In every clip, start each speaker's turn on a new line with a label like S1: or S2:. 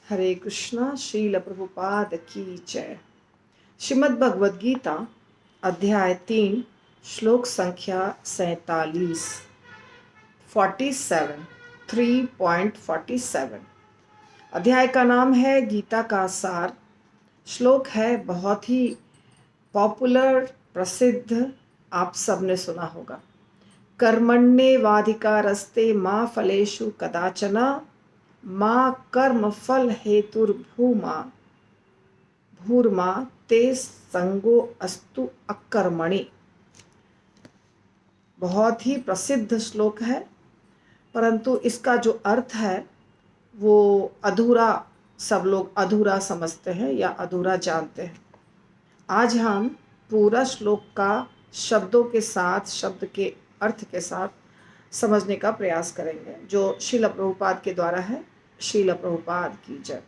S1: हरे कृष्णा। श्रील प्रभुपाद की जय। श्रीमद् भगवद गीता अध्याय 3 श्लोक संख्या 47 47 3.47। अध्याय का नाम है गीता का सार। श्लोक है बहुत ही पॉपुलर, प्रसिद्ध, आप सबने सुना होगा। कर्मण्येवाधिकारस्ते मा फलेषु कदाचन मा कर्म फल भूर्मा ते संगो अस्तु अकर्मणि। बहुत ही प्रसिद्ध श्लोक है, परंतु इसका जो अर्थ है वो अधूरा, सब लोग अधूरा समझते हैं या अधूरा जानते हैं। आज हम पूरा श्लोक का शब्दों के साथ, शब्द के अर्थ के साथ समझने का प्रयास करेंगे, जो श्रील प्रभुपाद के द्वारा है। श्रील प्रभुपाद की जय।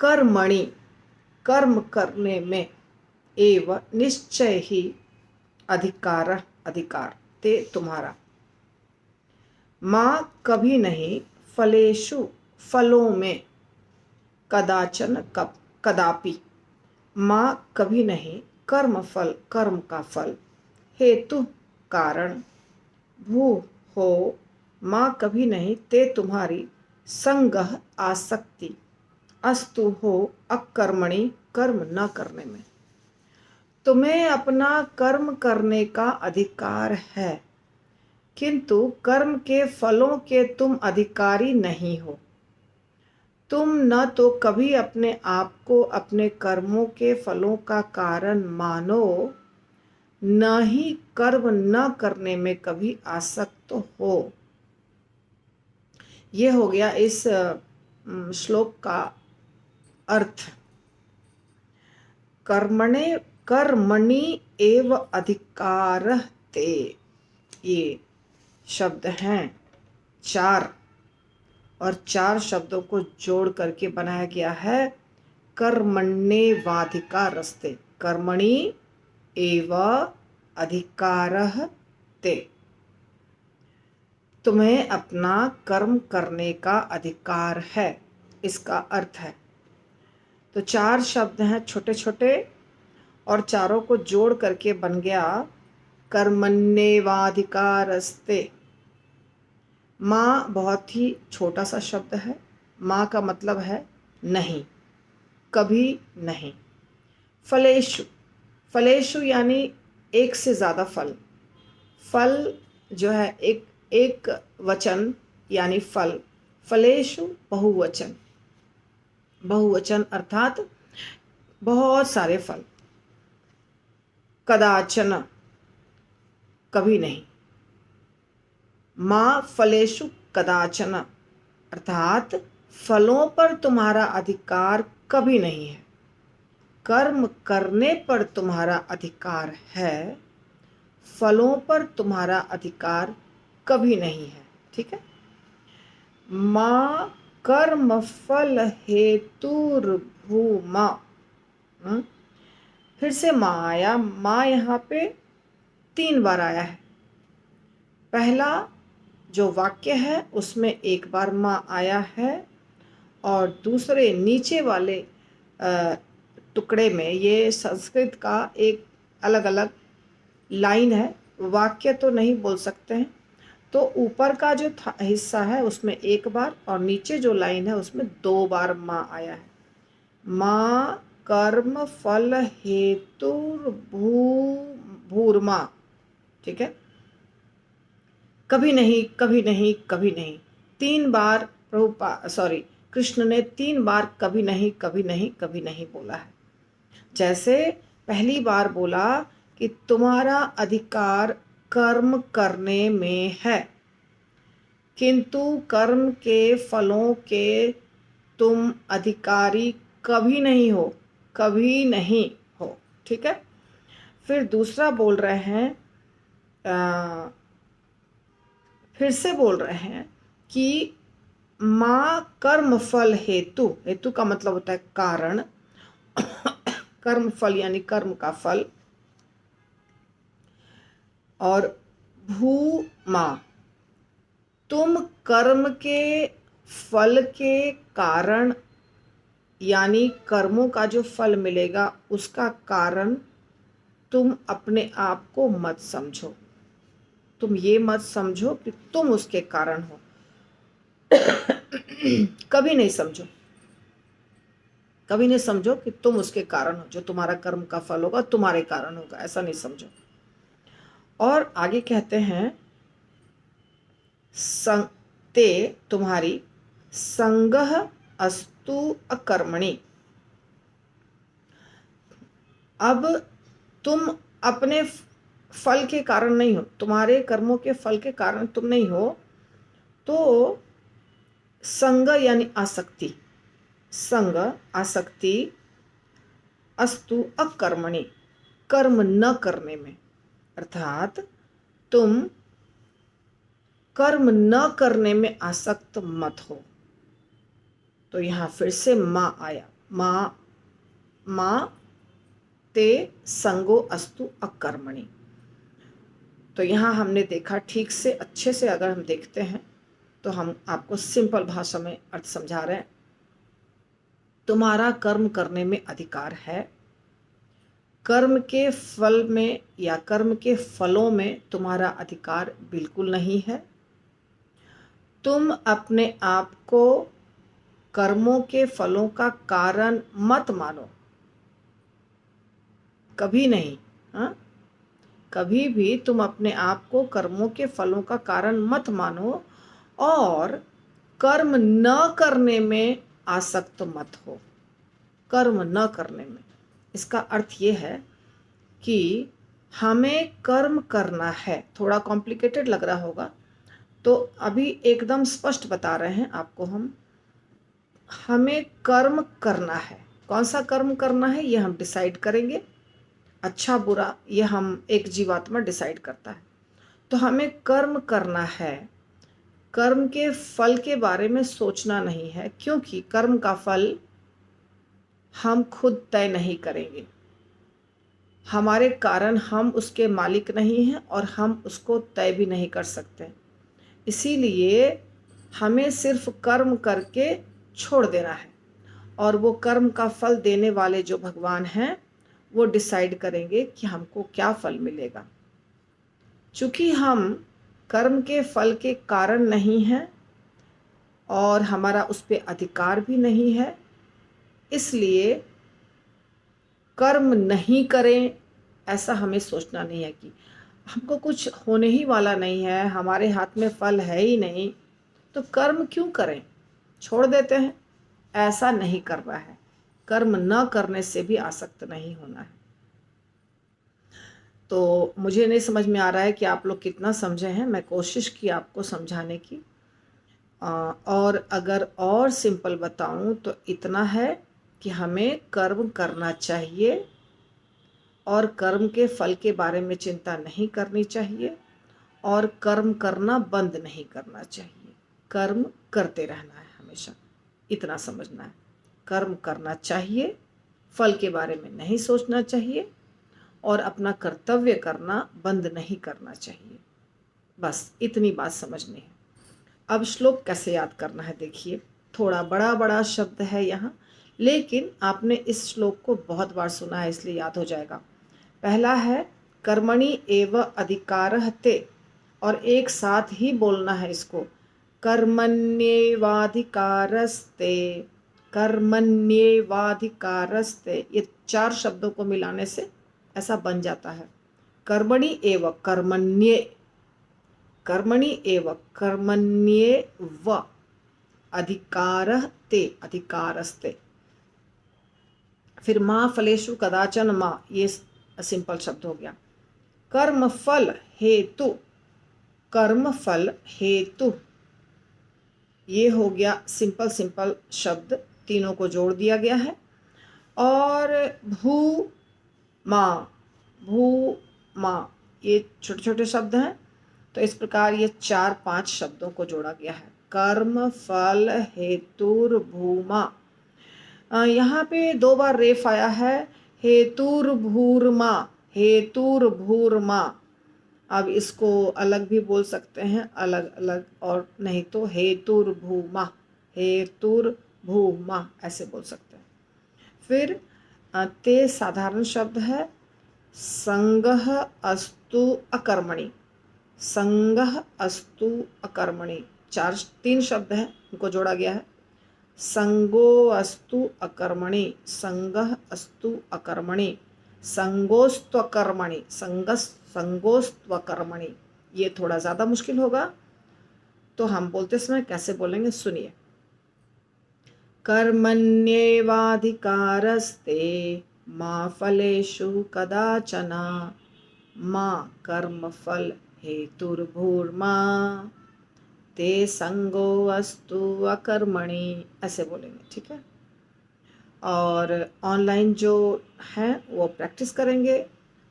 S1: कर्मणि, कर्म करने में, एव निश्चय ही, अधिकार, अधिकार, ते तुम्हारा, माँ कभी नहीं, फलेषु फलों में, कदाचन कदापि, माँ कभी नहीं, कर्म फल कर्म का फल, हेतु कारण, भू हो, माँ कभी नहीं, ते तुम्हारी, संगह आसक्ति, अस्तु हो, अकर्मणि कर्म न करने में। तुम्हें अपना कर्म करने का अधिकार है, किंतु कर्म के फलों के तुम अधिकारी नहीं हो। तुम न तो कभी अपने आप को अपने कर्मों के फलों का कारण मानो, न ही कर्म न करने में कभी आसक्त हो। ये हो गया इस श्लोक का अर्थ। कर्मणि एव अधिकारः ते, ये शब्द हैं 4, और 4 शब्दों को जोड़ करके बनाया गया है कर्मण्येवाधिकारस्ते। कर्मणि एव अधिकारः ते, तुम्हें अपना कर्म करने का अधिकार है, इसका अर्थ है। तो 4 शब्द हैं छोटे छोटे, और चारों को जोड़ करके बन गया कर्मण्येवाधिकारस्ते। माँ बहुत ही छोटा सा शब्द है। माँ का मतलब है नहीं, कभी नहीं। फलेषु, फलेषु यानी एक से ज़्यादा फल। फल जो है एक वचन यानी फल। फलेषु बहुवचन, बहुवचन अर्थात बहुत सारे फल। कदाचन, कभी नहीं। माँ फलेषु कदाचन अर्थात फलों पर तुम्हारा अधिकार कभी नहीं है। कर्म करने पर तुम्हारा अधिकार है, फलों पर तुम्हारा अधिकार कभी नहीं है। ठीक है। माँ कर्म फल हेतुर्भूमा। फिर से माँ आया। माँ यहाँ पे 3 बार आया है। पहला जो वाक्य है उसमें 1 बार माँ आया है, और दूसरे नीचे वाले टुकड़े में, ये संस्कृत का एक अलग अलग लाइन है, वाक्य तो नहीं बोल सकते हैं, तो ऊपर का जो हिस्सा है उसमें 1 बार, और नीचे जो लाइन है उसमें 2 बार माँ आया है। माँ कर्म फल हेतु भूर्मा। ठीक है। कभी नहीं, कभी नहीं, कभी नहीं, 3 बार कृष्ण ने 3 बार कभी नहीं, कभी नहीं, कभी नहीं बोला है। जैसे पहली बार बोला कि तुम्हारा अधिकार कर्म करने में है, किंतु कर्म के फलों के तुम अधिकारी कभी नहीं हो, कभी नहीं हो। ठीक है। फिर दूसरा बोल रहे हैं, फिर से बोल रहे हैं कि माँ कर्म फल हेतु, हेतु का मतलब होता है कारण, कर्म फल यानी कर्म का फल, और भू माँ, तुम कर्म के फल के कारण यानी कर्मों का जो फल मिलेगा उसका कारण तुम अपने आप को मत समझो। तुम ये मत समझो कि तुम उसके कारण हो। कभी नहीं समझो, कभी नहीं समझो कि तुम उसके कारण हो। जो तुम्हारा कर्म का फल होगा तुम्हारे कारण होगा, ऐसा नहीं समझो। और आगे कहते हैं ते तुम्हारी संगह अस्तु अकर्मणि। अब तुम अपने फल के कारण नहीं हो, तुम्हारे कर्मों के फल के कारण तुम नहीं हो, तो संग यानी आसक्ति, संग आसक्ति अस्तु अकर्मणि, कर्म न करने में, अर्थात तुम कर्म न करने में आसक्त मत हो। तो यहां फिर से माँ आया, माँ ते संगो अस्तु अकर्मणि। तो यहाँ हमने देखा, ठीक से अच्छे से अगर हम देखते हैं तो हम आपको सिंपल भाषा में अर्थ समझा रहे हैं। तुम्हारा कर्म करने में अधिकार है, कर्म के फल में या कर्म के फलों में तुम्हारा अधिकार बिल्कुल नहीं है। तुम अपने आप को कर्मों के फलों का कारण मत मानो, कभी नहीं। हाँ, कभी भी तुम अपने आप को कर्मों के फलों का कारण मत मानो और कर्म न करने में आसक्त मत हो। कर्म न करने में, इसका अर्थ ये है कि हमें कर्म करना है। थोड़ा कॉम्प्लिकेटेड लग रहा होगा, तो अभी एकदम स्पष्ट बता रहे हैं आपको हम। हमें कर्म करना है, कौन सा कर्म करना है ये हम डिसाइड करेंगे। अच्छा बुरा ये हम एक जीवात्मा डिसाइड करता है। तो हमें कर्म करना है, कर्म के फल के बारे में सोचना नहीं है, क्योंकि कर्म का फल हम खुद तय नहीं करेंगे। हमारे कारण हम उसके मालिक नहीं हैं और हम उसको तय भी नहीं कर सकते। इसीलिए हमें सिर्फ कर्म करके छोड़ देना है और वो कर्म का फल देने वाले जो भगवान हैं वो डिसाइड करेंगे कि हमको क्या फल मिलेगा। चूँकि हम कर्म के फल के कारण नहीं हैं और हमारा उस पर अधिकार भी नहीं है, इसलिए कर्म नहीं करें ऐसा हमें सोचना नहीं है कि हमको कुछ होने ही वाला नहीं है, हमारे हाथ में फल है ही नहीं, तो कर्म क्यों करें, छोड़ देते हैं। ऐसा नहीं करना है। कर्म न करने से भी आसक्त नहीं होना है। तो मुझे नहीं समझ में आ रहा है कि आप लोग कितना समझे हैं। मैं कोशिश की आपको समझाने की, और अगर और सिंपल बताऊं तो इतना है कि हमें कर्म करना चाहिए और कर्म के फल के बारे में चिंता नहीं करनी चाहिए और कर्म करना बंद नहीं करना चाहिए। कर्म करते रहना है हमेशा, इतना समझना है। कर्म करना चाहिए, फल के बारे में नहीं सोचना चाहिए और अपना कर्तव्य करना बंद नहीं करना चाहिए। बस इतनी बात समझनी है। अब श्लोक कैसे याद करना है देखिए, थोड़ा बड़ा बड़ा शब्द है यहाँ, लेकिन आपने इस श्लोक को बहुत बार सुना है इसलिए याद हो जाएगा। पहला है कर्मणि एव अधिकारः ते, और एक साथ ही बोलना है इसको, कर्मण्येवाधिकारस्ते, कर्मण्येवाधिकारस्ते। ये 4 शब्दों को मिलाने से ऐसा बन जाता है कर्मणि एव कर्मण्ये, कर्मणि एव कर्मण्येव अधिकारः ते अधिकारस्ते। फिर माँ फलेषु कदाचन माँ, ये सिंपल शब्द हो गया। कर्म फल हेतु, कर्म फल हेतु, ये हो गया सिंपल सिंपल शब्द, तीनों को जोड़ दिया गया है। और भू माँ, भू माँ, ये छोटे छोटे शब्द हैं, तो इस प्रकार ये 4-5 शब्दों को जोड़ा गया है। कर्म फल हेतुर्भूमा, यहाँ पे 2 बार रेफ आया है, हेतुर्भूर्मा, हेतुर्भूर्मा। अब इसको अलग भी बोल सकते हैं, अलग अलग, और नहीं तो हेतुर्भूमा, हेतुर्भूमा ऐसे बोल सकते हैं। फिर ते साधारण शब्द है, संगः अस्तु अकर्मणि, संगः अस्तु अकर्मणि, तीन शब्द हैं, उनको जोड़ा गया है। संगो अस्तु अकर्मणि, संगः अस्तु अकर्मणि, संगोस्त्वकर्मणि, संगोस्त्वकर्मणि। ये थोड़ा ज़्यादा मुश्किल होगा, तो हम बोलते समय कैसे बोलेंगे सुनिए। कर्मण्येवाधिकारस्ते मा फलेषु कदाचन, मा कर्मफल हेतुर्भूर्मा ते संगो अस्तु अकर्मणि, ऐसे बोलेंगे, ठीक है। और ऑनलाइन जो हैं वो प्रैक्टिस करेंगे,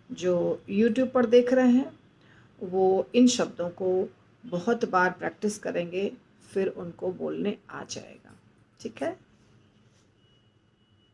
S1: जो यूट्यूब पर देख रहे हैं वो इन शब्दों को बहुत बार प्रैक्टिस करेंगे, फिर उनको बोलने आ जाएगा, ठीक है।